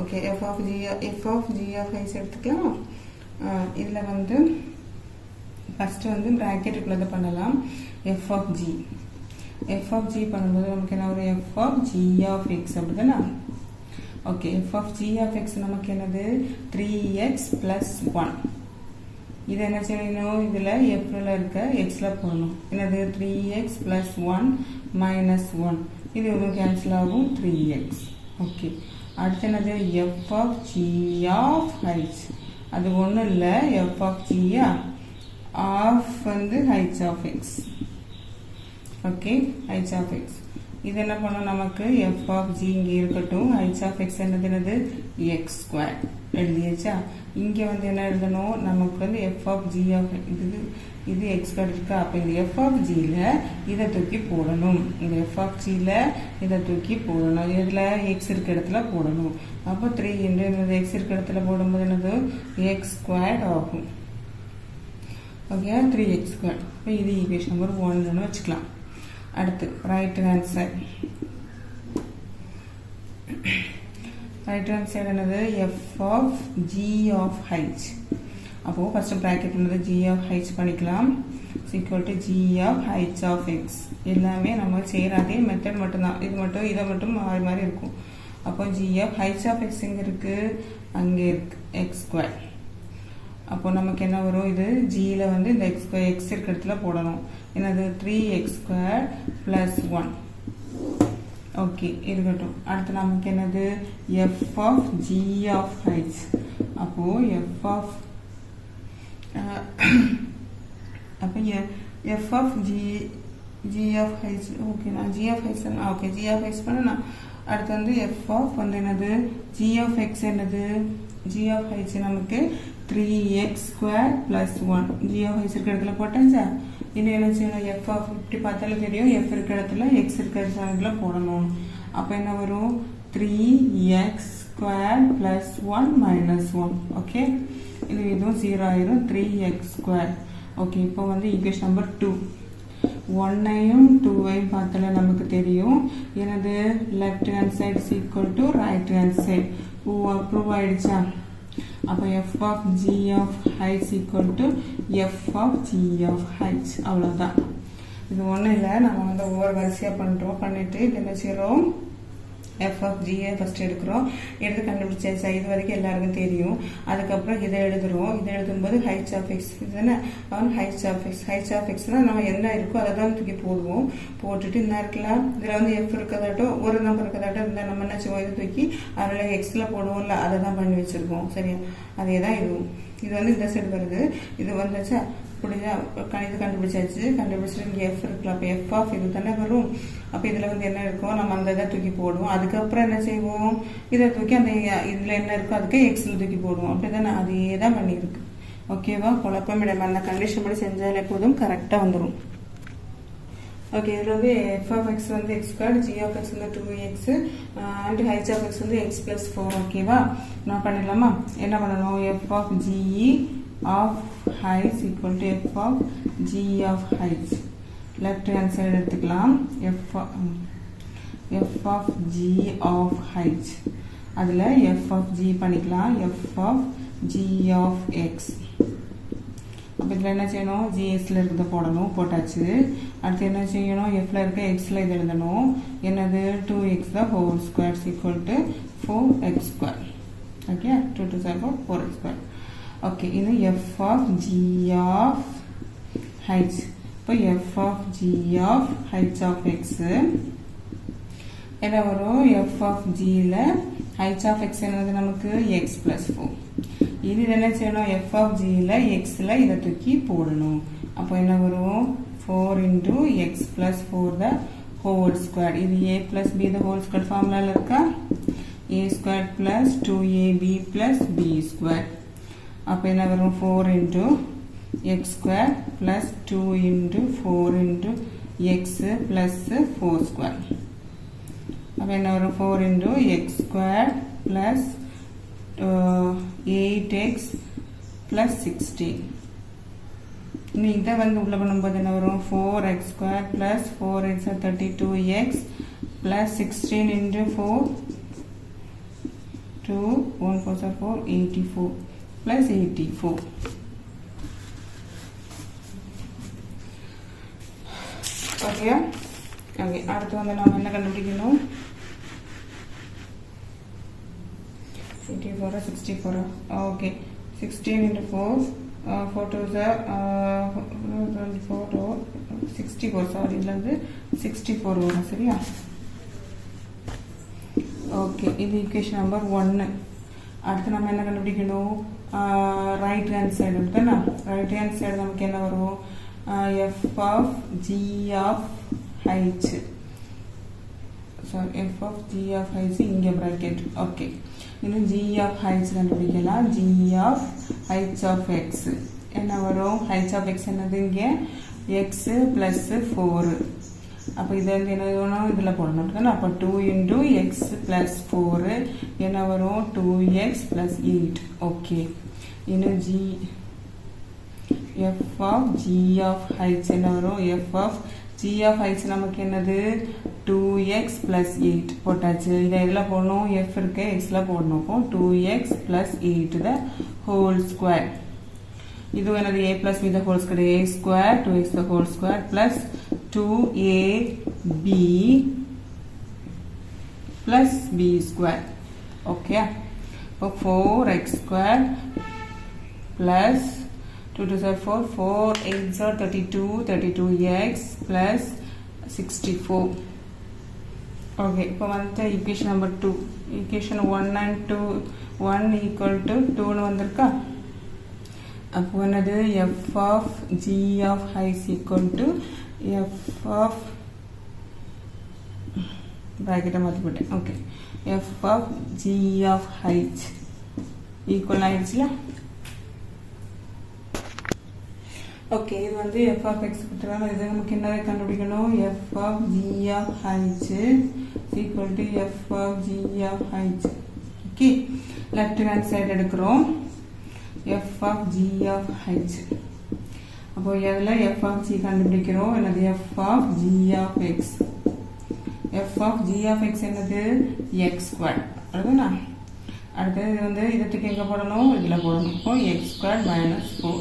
Okay, f of g of h எடுத்துக்கலாம். இதில் வந்து ஃபஸ்ட்டு வந்து ப்ராக்கெட்டுக்குள்ளதை பண்ணலாம். f of g பண்ணும்போது நமக்கு என்ன வரும்? f of g of x அப்படிதானே? Okay, f of g of x நமக்கு என்னது? 3x plus 1. இது என்ன செய்யணும்? இதில் fல இருக்க xல போடணும். என்னது? 3x plus 1 minus 1. இது எதுவும் கேன்சல் ஆகும்? 3x. ஓகே, அடுத்து என்னது? f of g of h. அது ஒன்றும் இல்லை, f of g of வந்து h of x. Okay, h of x. இது என்ன பண்ணணும்? நமக்கு f of g இங்கே இருக்கட்டும். h of x என்னது? x square எழுதியாச்சா? இங்கே வந்து என்ன எழுதணும்? நமக்கு வந்து f of g of இது x square இருக்கா? அப்போ இந்த f of gல இதை தூக்கி போடணும். இந்த f of gல இதை தூக்கி போடணும். இதில் x இருக்க இடத்துல போடணும். அப்போ 3 into x இருக்க இடத்துல போடும்போது என்னது? x squared ஆகும். Okay, 3x squared. இப்போ இது ஈக்குவேஷன் நம்பர் 1 வச்சுக்கலாம். அடுத்து right hand side. Right hand side என்னது? f of g of h. அப்போது ஃபஸ்ட்டு ப்ராக்கெட் என்னது? g of h பண்ணிக்கலாம். equal to g of h of x. எல்லாமே நம்ம செய்கிற அதே மெத்தட் மட்டும்தான். இதை மட்டும் மாறி மாறி இருக்கும். அப்போ g of h of x எங்கே இருக்குது? அங்கே இருக்கு, x square. அப்போ நமக்கு என்ன வரும்? இது ஜியில் வந்து இந்த x இருக்க இடத்துல போடணும். என்னது? 3x square plus 1. ஓகே, இருக்கட்டும். அடுத்து நமக்கு என்னது? f of g of h. அப்போது f of g of h. Okay, நான் g of h okay g of h பண்ணேன்னா அடுத்து வந்து f of வந்து என்னது? g of x என்னது? g of h நமக்கு 3x square plus 1. g of h இருக்க இடத்துல போட்டாச்சா? இன்னும் என்ன செய்யணும்? f of இப்படி பார்த்தாலும் தெரியும், f இருக்க இடத்துல x இருக்க இடத்துல போடணும். அப்போ என்ன வரும்? 3x square plus 1 minus 1. Okay, இதுவும் 0 ஆயிரும். 3x square. ஓகே, இப்போ வந்து ஈக்குவேஷன் நம்பர் 2. 1ஐயும் 2ஐயும் பார்த்தால நமக்கு தெரியும். எனது left hand side is equal to right hand side. Prove ஆயிடுச்சா? அப்போ f of g of h equal to f of g of h. அவ்வளோதான். இது ஒன்றும் இல்லை, நம்ம வந்து ஒவ்வொரு வரிசையாக பண்ணிட்டு என்ன செய்கிறோம்? f of g ஃபஸ்ட்டு எடுக்கிறோம். எடுத்து கண்டுபிடிச்சாச்சா? இது வரைக்கும் எல்லாருக்கும் தெரியும். அதுக்கப்புறம் இதை எழுதுகிறோம். இதை எழுதும்போது h of x இதுதானே? h of xனால் நம்ம என்ன இருக்கோ அதை தான் தூக்கி போடுவோம். போட்டுட்டு என்ன இருக்கலாம்? இதில் வந்து f இருக்கிறதாட்டும் ஒரு நம்பர் இருக்கிறதாட்டும் இருந்தால் நம்ம என்ன செய்வோம்? இதை தூக்கி அதில் எக்ஸில் போடுவோம்ல, அதை தான் பண்ணி வச்சுருக்கோம். சரியா? அதே தான் இதுவும். இது வந்து இந்த சைடு வருது. இது வந்துச்சா? புரிஞ்சா? இது கண்டுபிடிச்சிட்டு இங்கே எஃப் இருக்கலாம். அப்போ எஃப் ஆஃப் இது தானே வரும். அப்போ இதில் வந்து என்ன இருக்கும்? நம்ம அந்த இதை தூக்கி போடுவோம். அதுக்கப்புறம் என்ன செய்வோம்? இதை தூக்கி அந்த இதில் என்ன இருக்கோ அதுக்கு எக்ஸில் தூக்கி போடுவோம். அப்படி தானே? அதே தான் பண்ணியிருக்கு. ஓகேவா? குழப்பம் இடம் அந்த கண்டிஷன் படி செஞ்சாலே போதும், கரெக்டாக வந்துடும். ஓகே, இதில் வந்து f of x வந்து x squared, g of x வந்து 2x and h of x வந்து x plus 4. ஓகேவா? நான் பண்ணிடலாமா? என்ன பண்ணணும்? f of g of h equal to f of g of h. Left hand side எடுத்துக்கலாம். f of g of h. அதில் f of g பண்ணிக்கலாம். f of g of x. அப்போ இதில் என்ன செய்யணும்? ஜிஎஸ்ல இருக்கிறத போடணும். போட்டாச்சு. அடுத்து என்ன செய்யணும்? எஃப்ல இருக்க எக்ஸில் இது எழுதணும். என்னது? 2x the whole square is equal to 4x square. Okay, 2 to 4x square. Okay, இது f of g of h. இப்போ f of g of h of x என்ன வரும்? f of gல h of x என்னது? நமக்கு x plus 4. இது என்ன செய்யணும்? f of gல xல இதை தூக்கி போடணும். அப்போ என்ன வரும்? 4 into x plus 4 the whole square. இது a plus b the whole square ஃபார்முலாவில் இருக்கா? a squared plus 2ab plus b squared. அப்போ என்ன வரும்? 4 into x square plus 2 into 4 into x plus 4 square. அப்போ என்ன வரும்? 4 into x square plus 8x plus 16. இன்னும் இதை வந்து உள்ள பண்ணும்போது என்ன வரும் 4x square plus 4x 32x plus 16 into 4 2 1 4 4 84 plus 84. Okay okay அடுத்து வந்து நம்ம என்ன கண்டுபிடிக்கணும் 84 64 ஓகே 16 into 4 4 2 24 64 சாரி இதுல வந்து 64 வரும் சரியா ஓகே இது ஈக்குவேஷன் நம்பர் 1 அடுத்து நம்ம என்ன கண்டுபிடிக்கணும் ரைட் ஹேண்ட் சைடு இருக்குன்னா ரைட் ஹேண்ட் சைடு நமக்கு என்ன வரும் f of g of h sorry f of g of h இங்க bracket ஓகே இது g of h கண்டுபிடிக்கலாம் g of h of x என்ன வரும் h of x என்னது இங்க x plus 4 அப்ப இது வந்து என்ன வேணும் இதுல போடணும் அப்ப 2 into x plus 4 என்ன வரும் 2x plus 8 ஓகே இன்னும் g f of g of h என்ன வரும் f of g of h நமக்கு என்னது 2x plus 8 போட்டாச்சு இதை எதுல போடணும் f இருக்கு x ல போடணும் அப்போ 2x plus 8 the whole square இது என்னது a plus b the whole square a square 2x the whole square plus 2ab plus b square okay so 4x square plus 2 2 4 4 8 are 32x plus 64 okay இப்போ வந்து equation number 2 equation 1 and 2 1 equal to 2 னு வந்திருக்கா அப்போ என்னது f of g of h equal to f of bracket மாத்தி போட்டேன் okay f of g of h equal ஆயிடுச்சுல okay இது வந்து f of x கொடுத்துருக்காங்க இது நமக்கு என்ன கண்டுபிடிக்கணும் f of g of h equal to f of g of h okay left hand side எடுக்கிறோம் f of g of h அப்போ இதுல f of g கண்டுபிடிக்கிறோம் என்னது f of g of x f of g of x என்னது x squared அதுனா அடுத்து இது வந்து இதுக்கு எங்க போடணும் இதுல போடணும் அப்போ x squared minus 4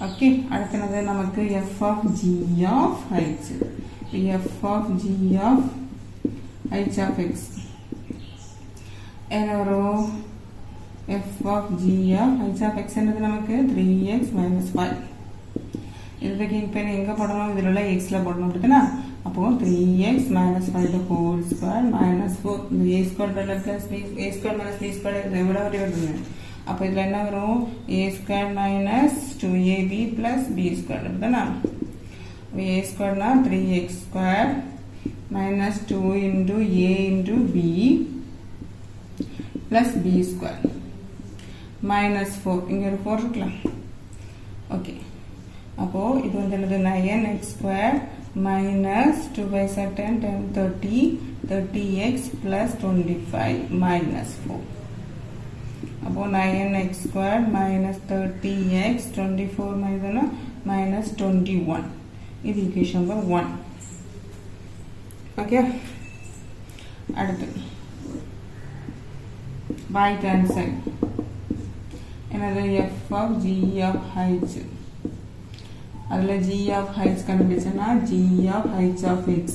ஓகே அடுத்து என்னது நமக்கு f of g of h f of g of h of x என்ன வரும் f of g of h of x என்னது நமக்கு 3x minus 5 இதுக்கு இப்போ எங்க போடணும் இதுல x ல போடணும் அப்படினா அப்போ 3x minus 5 the whole square minus 4 இந்த a square plus b a square minus b square எவ்வளவு வருது அப்ப இதுல என்ன வரும் a square minus 2ab plus b square அப்படினா a square னா 3x square minus 2 into a into b plus b square minus 4 இங்க ஒரு 4 இருக்கலாம் ஓகே அப்போ இது வந்து என்னது 9x square minus 2 by 10 10 30 30x plus 25 minus 4 அப்போ 9x square minus 30x 24 minus 21 இது equation number 1 okay அடுத்து right hand side என்னது f of g of h அதுல g of h கண்டுபிடிச்சனா g of h of x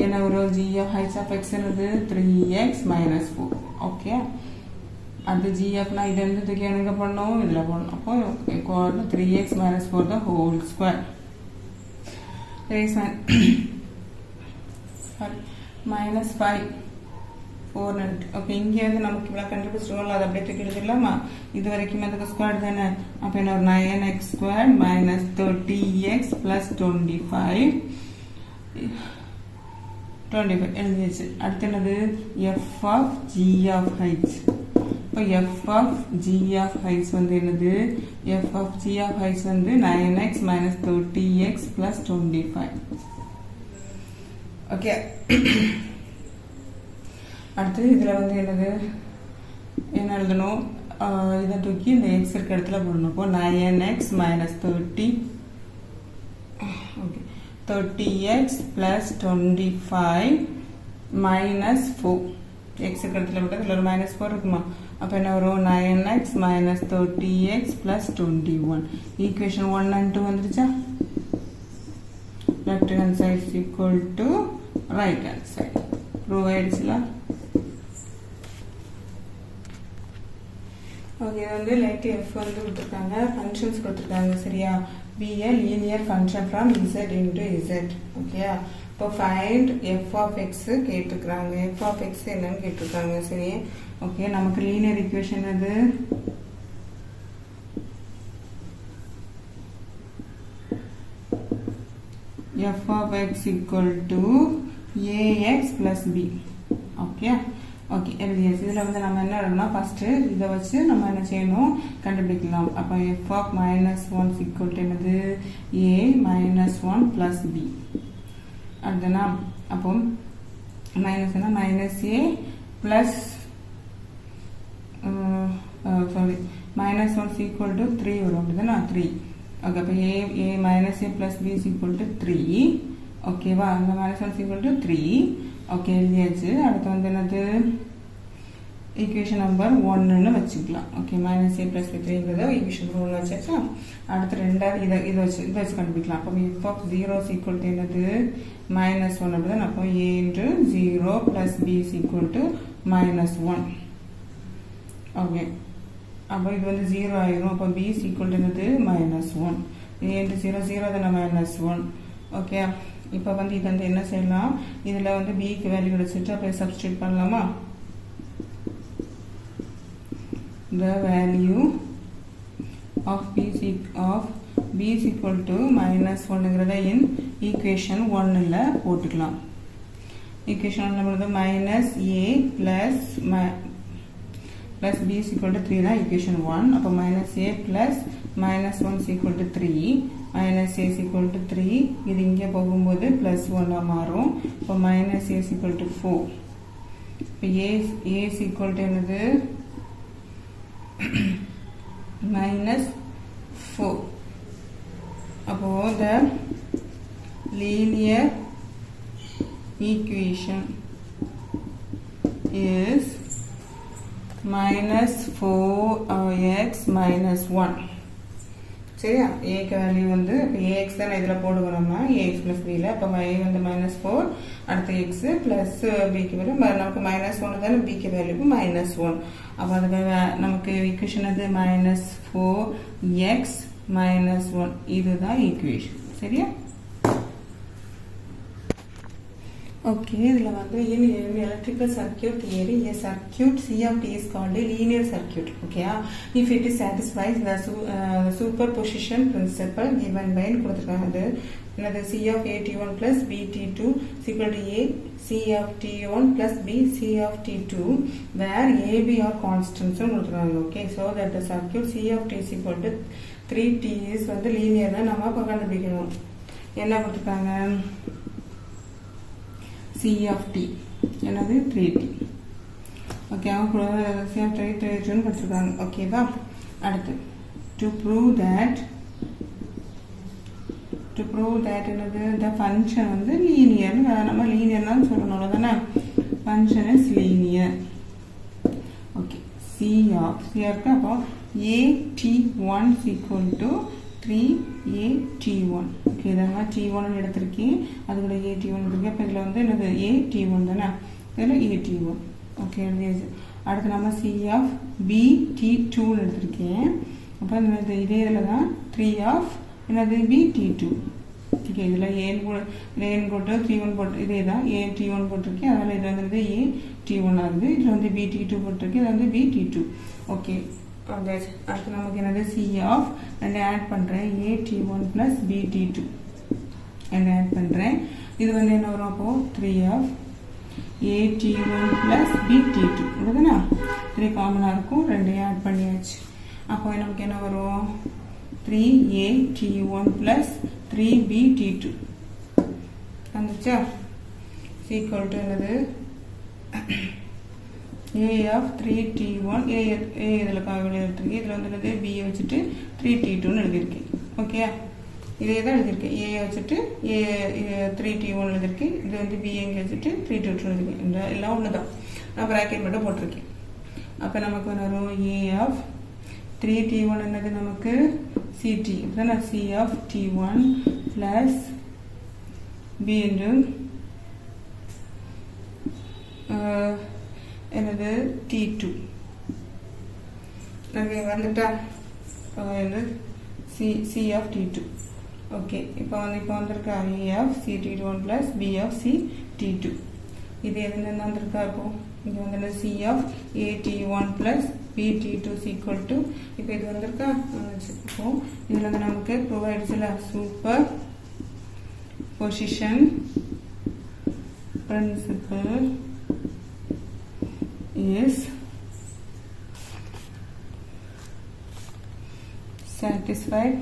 என்ன வரும் g of h of x என்னது 3x minus 4 okay அந்த g of னா இது என்னதுக்கு என்னங்க பண்ணனும் இல்ல பண்ணனும் அப்போ equal 3x minus 4 the whole square minus 5 4 okay இங்க வந்து நமக்கு இவ்வளவு கண்டுபிடிச்சோம்ல அது அப்படியே தூக்கி எழுதிடலாமா இது வரைக்கும் அதுக்கு ஸ்கொயர் தானே அப்ப என்ன ஒரு 9x square minus 30x plus 25 எழுதியாச்சு அடுத்து என்னது f of g of h இப்போ f of g of h வந்து என்னது f of g of h வந்து 9x minus 30x plus 25 okay அடுத்து இதுல வந்து என்னது என்ன எழுதணும் இத தூக்கி இந்த x இருக்க இடத்துல போடணும் அப்போ 9x minus 30 30x plus 25 minus 4. x இடத்துல விட்டு அதில் ஒரு மைனஸ் 4 இருக்குமா, அப்போ என்ன வரும் 9x minus 30x plus 21. Equation 1 and 2 வந்துருச்சா. left hand side is equal to right hand side. Prove ஆயிடுச்சுல. ஓகே, இது வந்து லைட் எஃப் வந்து கொடுத்துருக்காங்க, ஃபங்க்ஷன்ஸ் கொடுத்துருக்காங்க சரியா. be a linear function from z into z. ஓகேயா. இப்போ ஃபைண்ட் எஃப் ஆஃப் எக்ஸ் கேட்டிருக்காங்க. எஃப் ஆஃப் எக்ஸ் என்னன்னு கேட்டிருக்காங்க சரி. ஓகே, நமக்கு லீனியர் ஈக்குவேஷன் அது f of x equal to ax plus b. Okay okay எழுதியாச்சு. இதில் வந்து நம்ம என்ன எழுதணும்னா ஃபஸ்ட்டு இதை வச்சு நம்ம என்ன செய்யணும் கண்டுபிடிக்கலாம். அப்போ f of minus 1 equal to என்னது a minus 1 plus b. அடுத்தனா அப்போ மைனஸ் என்ன minus a plus sorry minus 1 equal to 3 வரும் அப்படிதானா 3. ஓகே, அப்போ a minus a plus b is equal to 3. ஓகேவா, அந்த minus 1 is equal to 3. Okay எழுதியாச்சு. அடுத்து வந்து என்னது ஈக்குவேஷன் நம்பர் 1ன்னு வச்சுக்கலாம். Okay, minus a plus b 3ங்கிறத ஈக்குவேஷன் நம்பர் 1 வச்சாச்சா. அடுத்து ரெண்டாவது இதை வச்சு கண்டுபிடிக்கலாம். அப்போ f of 0 is equal to என்னது minus 1 அப்படிதான். அப்போ a into 0 plus b is equal to minus 1. Okay, அப்போ இது வந்து 0 ஆயிரும். அப்போ b is equal to என்னது minus 1. a into 0 0 தானே minus 1. ஓகே, இப்போ வந்து இது வந்து என்ன செய்யலாம், இதில் வந்து பிக்கு வேல்யூ கிடைச்சிட்டு அப்போ சப்ஸ்டியூட் பண்ணலாமா. the value of b is equal to minus 1ங்கிறத in equation 1ல் போட்டுக்கலாம். equation 1ல் வந்து minus a plus b is equal to 3 தான் equation 1. அப்போ minus a plus minus 1 is equal to 3. minus a is equal to 3. இது இங்கே போகும்போது plus 1 மாறும். இப்போ minus a is equal to 4. இப்போ a is equal to என்னது minus 4. அப்போ the linear equation is minus 4x minus 1. சரியா, ஏக்கு வேல்யூ வந்து ஏஎக்ஸ் தான் இதில் போடுவோம் நம்ம ஏஎக்ஸ் ப்ளஸ் பியில். அப்போ ஏ வந்து minus 4, அடுத்து எக்ஸு ப்ளஸ் பிக்கு வேல்யூ நமக்கு minus 1 தானே, பிக்கு வேல்யூ minus 1. அப்போ அதுக்கு நமக்கு ஈக்குவேஷன் அது minus 4x minus 1. இதுதான் ஈக்குவேஷன் சரியா. ஓகே, இதில் வந்து in electrical circuit theory a circuit C of t is called a linear circuit. Okay, if it is satisfies the superposition principle given by கொடுத்துருக்காங்க. என்னது C of at1 plus bt2 is equal to a C of t1 plus b C of t2 where a b are constants கொடுத்துருக்காங்க. Okay, so that the circuit C of t is equal to 3t is வந்து linear நம்ம இப்போ கண்டுபிடிக்கணும். என்ன கொடுத்துருக்காங்க C of t என்னது 3t. Okay, அவங்க C of 3 கொடுத்துருக்காங்க. ஓகேவா, அடுத்து to prove that என்னது the function வந்து linear. நம்ம linear தான் சொல்லணும் அவ்வளோதானே. function is linear. Okay, C of இருக்கு. அப்போ at1 is equal to 3at1. Okay, இதெல்லாம் t1 எடுத்திருக்கேன், அது கூட at1 எடுத்திருக்கேன். இப்போ இதில் வந்து என்னது at1 தானே, இதில் at1. ஓகே எழுதியாச்சு. அடுத்து நம்ம C of bt2 எடுத்திருக்கேன். அப்போ இந்த இதே இதில் தான் 3 of என்னது bt2. ஓகே, இதில் ஏன் போட்டு 3 1 போட்டு இதே தான் at1 போட்டிருக்கேன். அதனால் இது வந்து at1 ஆகுது. இதில் வந்து bt2 போட்டிருக்கேன், இது வந்து bt2. ஓகே, அடுத்து நமக்கு என்னது C of ரெண்டு ஆட் பண்ணுறேன் at1 plus bt2 ரெண்டு ஆட் பண்ணுறேன். இது வந்து என்ன வரும், அப்போது 3 of at1 plus bt2 இதுதானே 3 காமனாக இருக்கும், ரெண்டையும் ஆட் பண்ணியாச்சு. அப்போ நமக்கு என்ன வரும் 3at1 plus 3bt2 வந்துச்சா. equal to என்னது a of 3t1 a இதில் காவல் எடுத்துருக்கேன். இதில் வந்து b வச்சுட்டு 3t2 எழுதியிருக்கேன். ஓகே, இதே தான் எழுதியிருக்கேன். ஏ வச்சுட்டு ஏ 3t1 எழுதியிருக்கேன். இது வந்து பி எங்கே வச்சுட்டு 3t2 எழுதியிருக்கேன். இந்த எல்லாம் ஒன்று தான். நான் ப்ராக்கெட் மட்டும் போட்டிருக்கேன். அப்போ நமக்கு வரும் ஏ ஆஃப் 3t1 என்னது நமக்கு ct. இதுதான் c of t1 plus B என்று என்னது t2. ஓகே வந்துட்டா c ஆஃப் t2. ஓகே இப்போ வந்திருக்கா a of ct1 plus b of ct2. இது எதுன்னு வந்திருக்கா இருக்கும். இங்கே வந்து c of at1 plus bt2 equal to இப்போ இது வந்திருக்கா. இப்போ இதில் வந்து நமக்கு ப்ரூவ் ஆயிடுச்சுல superposition principle is satisfied.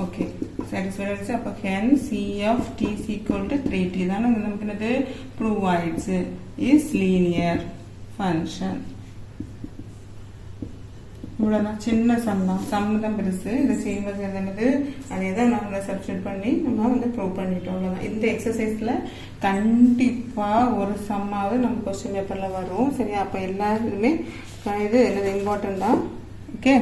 Okay, satisfied is அப்ப can c of t is equal to 3t தான் நமக்கு என்னது prove ஆயிடுச்சு is linear function. இவ்வளோதான் சின்ன சம் தான் பெருசு. இதை செய்யும்போது என்னது அதே தான் நம்ம சப்ஸ்டியூட் பண்ணி நம்ம வந்து ப்ரூவ் பண்ணிட்டோம். அவ்வளோதான். இந்த எக்ஸசைஸில் கண்டிப்பாக ஒரு சம்மாவது நம்ம கொஸ்டின் பேப்பரில் வரும். சரியா? அப்போ எல்லாருமே இது என்னது இம்பார்ட்டன்ட் தான். ஓகே.